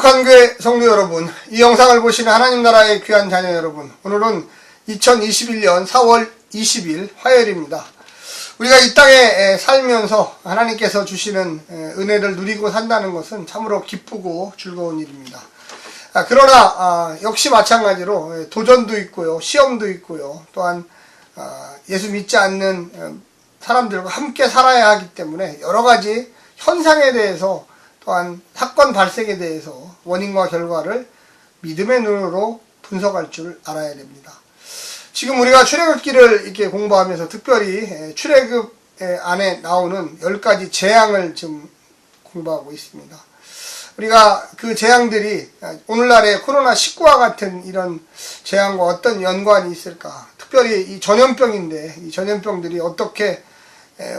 북한교회 성도 여러분, 이 영상을 보시는 하나님 나라의 귀한 자녀 여러분, 오늘은 2021년 4월 20일 화요일입니다. 우리가 이 땅에 살면서 하나님께서 주시는 은혜를 누리고 산다는 것은 참으로 기쁘고 즐거운 일입니다. 그러나 역시 마찬가지로 도전도 있고요, 시험도 있고요, 또한 예수 믿지 않는 사람들과 함께 살아야 하기 때문에 여러 가지 현상에 대해서 또한 사건 발생에 대해서 원인과 결과를 믿음의 눈으로 분석할 줄 알아야 됩니다. 지금 우리가 출애굽기를 이렇게 공부하면서 특별히 출애굽 안에 나오는 10가지 재앙을 지금 공부하고 있습니다. 우리가 그 재앙들이 오늘날의 코로나19와 같은 이런 재앙과 어떤 연관이 있을까? 특별히 이 전염병인데 이 전염병들이 어떻게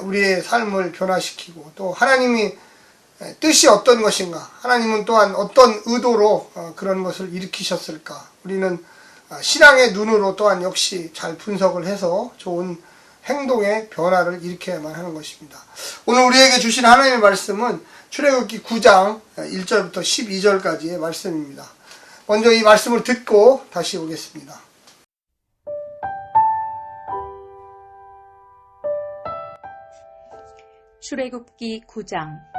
우리의 삶을 변화시키고 또 하나님이 뜻이 어떤 것인가? 하나님은 또한 어떤 의도로 그런 것을 일으키셨을까? 우리는 신앙의 눈으로 또한 역시 잘 분석을 해서 좋은 행동의 변화를 일으켜야만 하는 것입니다. 오늘 우리에게 주신 하나님의 말씀은 출애굽기 9장 1절부터 12절까지의 말씀입니다. 먼저 이 말씀을 듣고 다시 오겠습니다. 출애굽기 9장.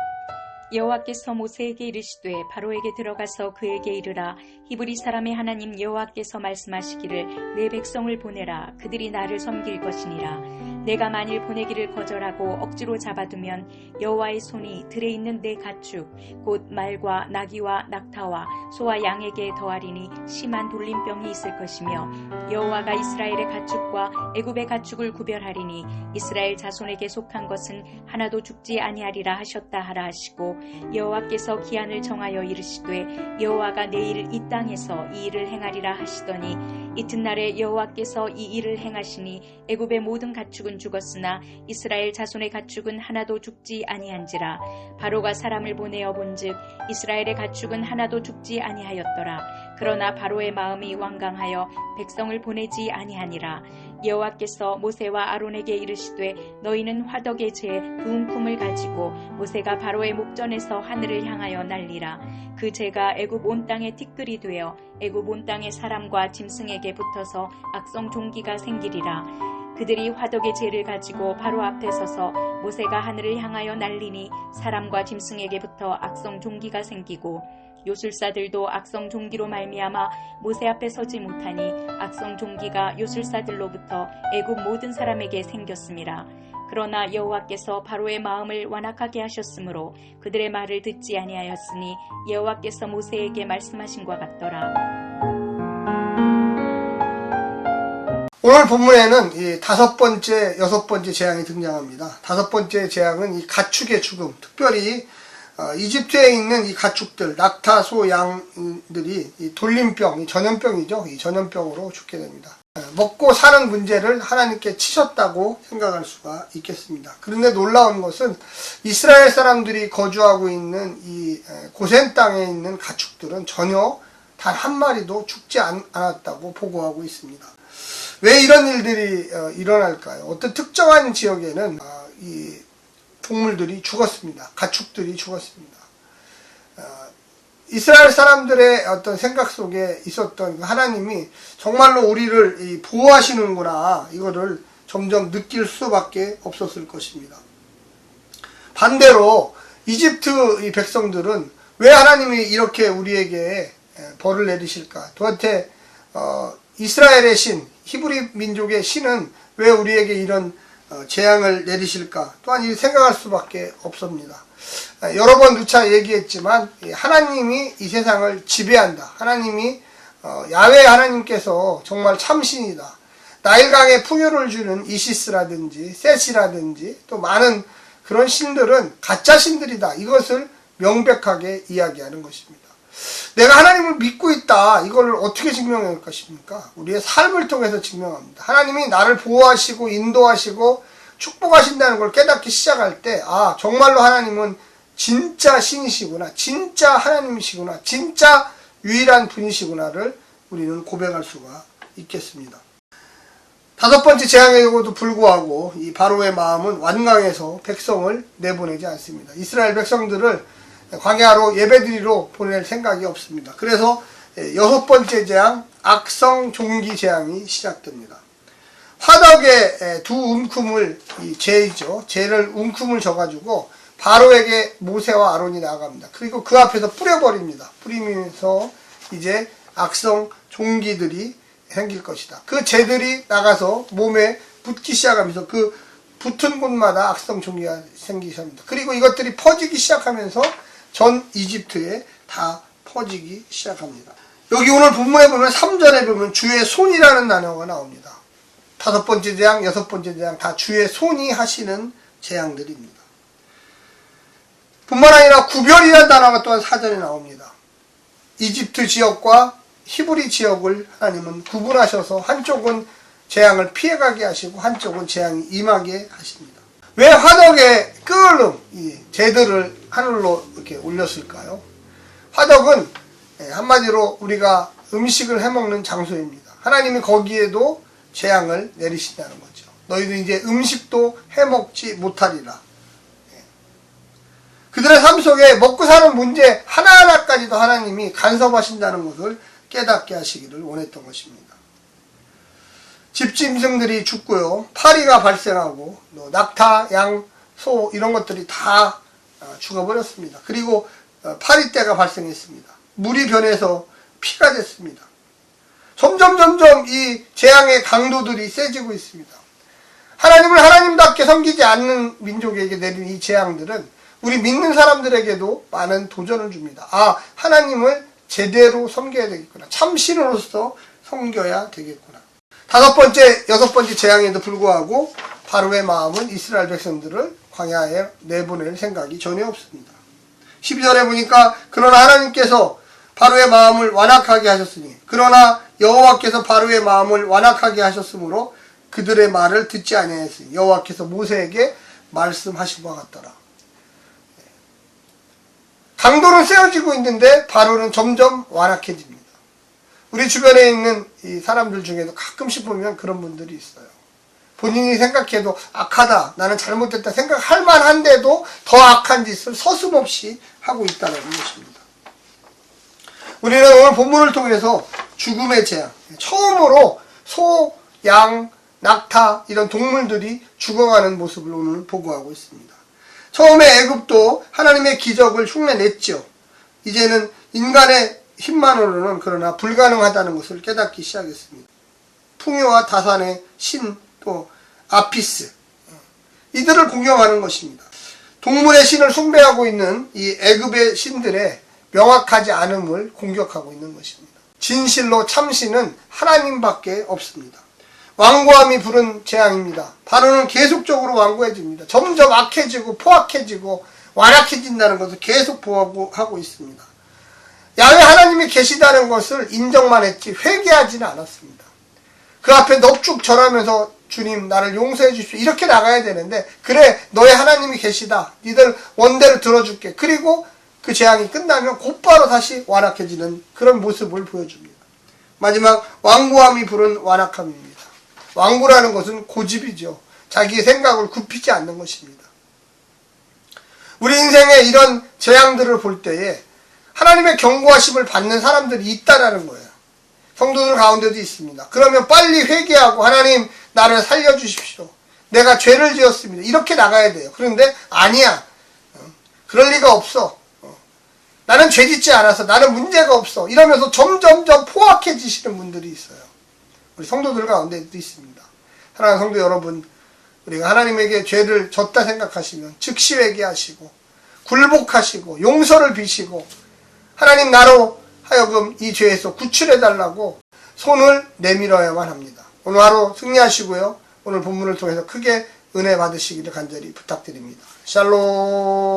여호와께서 모세에게 이르시되 바로에게 들어가서 그에게 이르라. 히브리 사람의 하나님 여호와께서 말씀하시기를 내 백성을 보내라. 그들이 나를 섬길 것이니라. 내가 만일 보내기를 거절하고 억지로 잡아두면 여호와의 손이 들에 있는 내 가축 곧 말과 나귀와 낙타와 소와 양에게 더하리니 심한 돌림병이 있을 것이며 여호와가 이스라엘의 가축과 애굽의 가축을 구별하리니 이스라엘 자손에게 속한 것은 하나도 죽지 아니하리라 하셨다 하라 하시고 여호와께서 기한을 정하여 이르시되 여호와가 내일 이 땅에서 이 일을 행하리라 하시더니 이튿날에 여호와께서 이 일을 행하시니 애굽의 모든 가축은 죽었으나 이스라엘 자손의 가축은 하나도 죽지 아니한지라. 바로가 사람을 보내어 본즉 이스라엘의 가축은 하나도 죽지 아니하였더라. 그러나 바로의 마음이 완강하여 백성을 보내지 아니하니라. 여호와께서 모세와 아론에게 이르시되 너희는 화덕의 재 두 움큼을 가지고 모세가 바로의 목전에서 하늘을 향하여 날리라. 그 재가 애굽 온 땅에 티끌이 되어 애굽 온 땅의 사람과 짐승에게 붙어서 악성 종기가 생기리라. 그들이 화덕의 재를 가지고 바로 앞에 서서 모세가 하늘을 향하여 날리니 사람과 짐승에게 붙어 악성 종기가 생기고 요술사들도 악성 종기로 말미암아 모세 앞에 서지 못하니 악성 종기가 요술사들로부터 애굽 모든 사람에게 생겼음이라. 그러나 여호와께서 바로의 마음을 완악하게 하셨으므로 그들의 말을 듣지 아니하였으니 여호와께서 모세에게 말씀하신 것 같더라. 오늘 본문에는 이 5번째, 6번째 재앙이 등장합니다. 5번째 재앙은 이 가축의 죽음, 특별히 이집트에 있는 이 가축들, 낙타, 소, 양들이 이 돌림병, 이 전염병이죠. 이 전염병으로 죽게 됩니다. 먹고 사는 문제를 하나님께 치셨다고 생각할 수가 있겠습니다. 그런데 놀라운 것은 이스라엘 사람들이 거주하고 있는 이 고센 땅에 있는 가축들은 전혀 단 한 마리도 죽지 않았다고 보고하고 있습니다. 왜 이런 일들이 일어날까요? 어떤 특정한 지역에는 이 동물들이 죽었습니다. 가축들이 죽었습니다. 이스라엘 사람들의 어떤 생각 속에 있었던 하나님이 정말로 우리를 보호하시는구나, 이거를 점점 느낄 수밖에 없었을 것입니다. 반대로 이집트 이 백성들은 왜 하나님이 이렇게 우리에게 벌을 내리실까? 도대체 이스라엘의 신, 히브리 민족의 신은 왜 우리에게 이런 재앙을 내리실까? 또한 이 생각할 수밖에 없습니다. 여러 번 누차 얘기했지만 하나님이 이 세상을 지배한다. 하나님이 야훼 하나님께서 정말 참신이다. 나일강에 풍요를 주는 이시스라든지 셋이라든지 또 많은 그런 신들은 가짜 신들이다. 이것을 명백하게 이야기하는 것입니다. 내가 하나님을 믿고 있다. 이걸 어떻게 증명할 것입니까? 우리의 삶을 통해서 증명합니다. 하나님이 나를 보호하시고 인도하시고 축복하신다는 걸 깨닫기 시작할 때, 정말로 하나님은 진짜 신이시구나, 진짜 하나님이시구나, 진짜 유일한 분이시구나를 우리는 고백할 수가 있겠습니다. 5번째 재앙에도 불구하고 이 바로의 마음은 완강해서 백성을 내보내지 않습니다. 이스라엘 백성들을 광야로 예배드리러 보낼 생각이 없습니다. 그래서 6번째 재앙, 악성 종기 재앙이 시작됩니다. 화덕에 두 움큼을, 이 재이죠. 재를 움큼을 져가지고 바로에게 모세와 아론이 나아갑니다. 그리고 그 앞에서 뿌려버립니다. 뿌리면서 이제 악성 종기들이 생길 것이다. 그 재들이 나가서 몸에 붙기 시작하면서 그 붙은 곳마다 악성 종기가 생기기 시작합니다. 그리고 이것들이 퍼지기 시작하면서 전 이집트에 다 퍼지기 시작합니다. 여기 오늘 본문에 보면 3절에 보면 주의 손이라는 단어가 나옵니다. 5번째 재앙, 6번째 재앙 다 주의 손이 하시는 재앙들입니다. 뿐만 아니라 구별이라는 단어가 또한 4절에 나옵니다. 이집트 지역과 히브리 지역을 하나님은 구분하셔서 한쪽은 재앙을 피해가게 하시고 한쪽은 재앙이 임하게 하십니다. 왜 화덕에 끓는 이 재들을 하늘로 이렇게 올렸을까요? 화덕은 한마디로 우리가 음식을 해먹는 장소입니다. 하나님이 거기에도 재앙을 내리신다는 거죠. 너희도 이제 음식도 해먹지 못하리라. 그들의 삶 속에 먹고 사는 문제 하나하나까지도 하나님이 간섭하신다는 것을 깨닫게 하시기를 원했던 것입니다. 집짐승들이 죽고요. 파리가 발생하고 낙타, 양, 소 이런 것들이 다 죽어버렸습니다. 그리고 파리떼가 발생했습니다. 물이 변해서 피가 됐습니다. 점점 이 재앙의 강도들이 세지고 있습니다. 하나님을 하나님답게 섬기지 않는 민족에게 내린 이 재앙들은 우리 믿는 사람들에게도 많은 도전을 줍니다. 아, 하나님을 제대로 섬겨야 되겠구나. 참 신으로서 섬겨야 되겠구나. 5번째, 6번째 재앙에도 불구하고 바로의 마음은 이스라엘 백성들을 광야에 내보낼 생각이 전혀 없습니다. 12절에 보니까 그러나 하나님께서 바로의 마음을 완악하게 하셨으니 그러나 여호와께서 바로의 마음을 완악하게 하셨으므로 그들의 말을 듣지 아니하였으니 여호와께서 모세에게 말씀하신 것 같더라. 강도는 세워지고 있는데 바로는 점점 완악해집니다. 우리 주변에 있는 이 사람들 중에도 가끔씩 보면 그런 분들이 있어요. 본인이 생각해도 악하다, 나는 잘못됐다 생각할 만한데도 더 악한 짓을 서슴없이 하고 있다는 것입니다. 우리는 오늘 본문을 통해서 죽음의 재앙, 처음으로 소, 양, 낙타 이런 동물들이 죽어가는 모습을 오늘 보고하고 있습니다. 처음에 애굽도 하나님의 기적을 흉내냈죠. 이제는 인간의 힘만으로는 그러나 불가능하다는 것을 깨닫기 시작했습니다. 풍요와 다산의 신, 또 아피스, 이들을 공경하는 것입니다. 동물의 신을 숭배하고 있는 이 애굽의 신들의 명확하지 않음을 공격하고 있는 것입니다. 진실로 참신은 하나님밖에 없습니다. 완고함이 부른 재앙입니다. 바로는 계속적으로 완고해집니다. 점점 악해지고 포악해지고 완악해진다는 것을 계속 보호하고 있습니다. 야훼 하나님이 계시다는 것을 인정만 했지 회개하지는 않았습니다. 그 앞에 넙죽 절하면서 주님 나를 용서해 주십시오 이렇게 나가야 되는데 그래 너의 하나님이 계시다 니들 원대로 들어줄게 그리고 그 재앙이 끝나면 곧바로 다시 완악해지는 그런 모습을 보여줍니다. 마지막 완고함이 부른 완악함입니다. 완고라는 것은 고집이죠. 자기의 생각을 굽히지 않는 것입니다. 우리 인생에 이런 재앙들을 볼 때에 하나님의 경고하심을 받는 사람들이 있다라는 거예요. 성도들 가운데도 있습니다. 그러면 빨리 회개하고 하나님 나를 살려주십시오. 내가 죄를 지었습니다. 이렇게 나가야 돼요. 그런데 아니야. 그럴 리가 없어. 나는 죄 짓지 않아서 나는 문제가 없어. 이러면서 점점점 포악해지시는 분들이 있어요. 우리 성도들 가운데도 있습니다. 사랑하는 성도 여러분, 우리가 하나님에게 죄를 졌다 생각하시면 즉시 회개하시고 굴복하시고 용서를 비시고 하나님 나로 하여금 이 죄에서 구출해달라고 손을 내밀어야만 합니다. 오늘 하루 승리하시고요. 오늘 본문을 통해서 크게 은혜 받으시기를 간절히 부탁드립니다. 샬롬.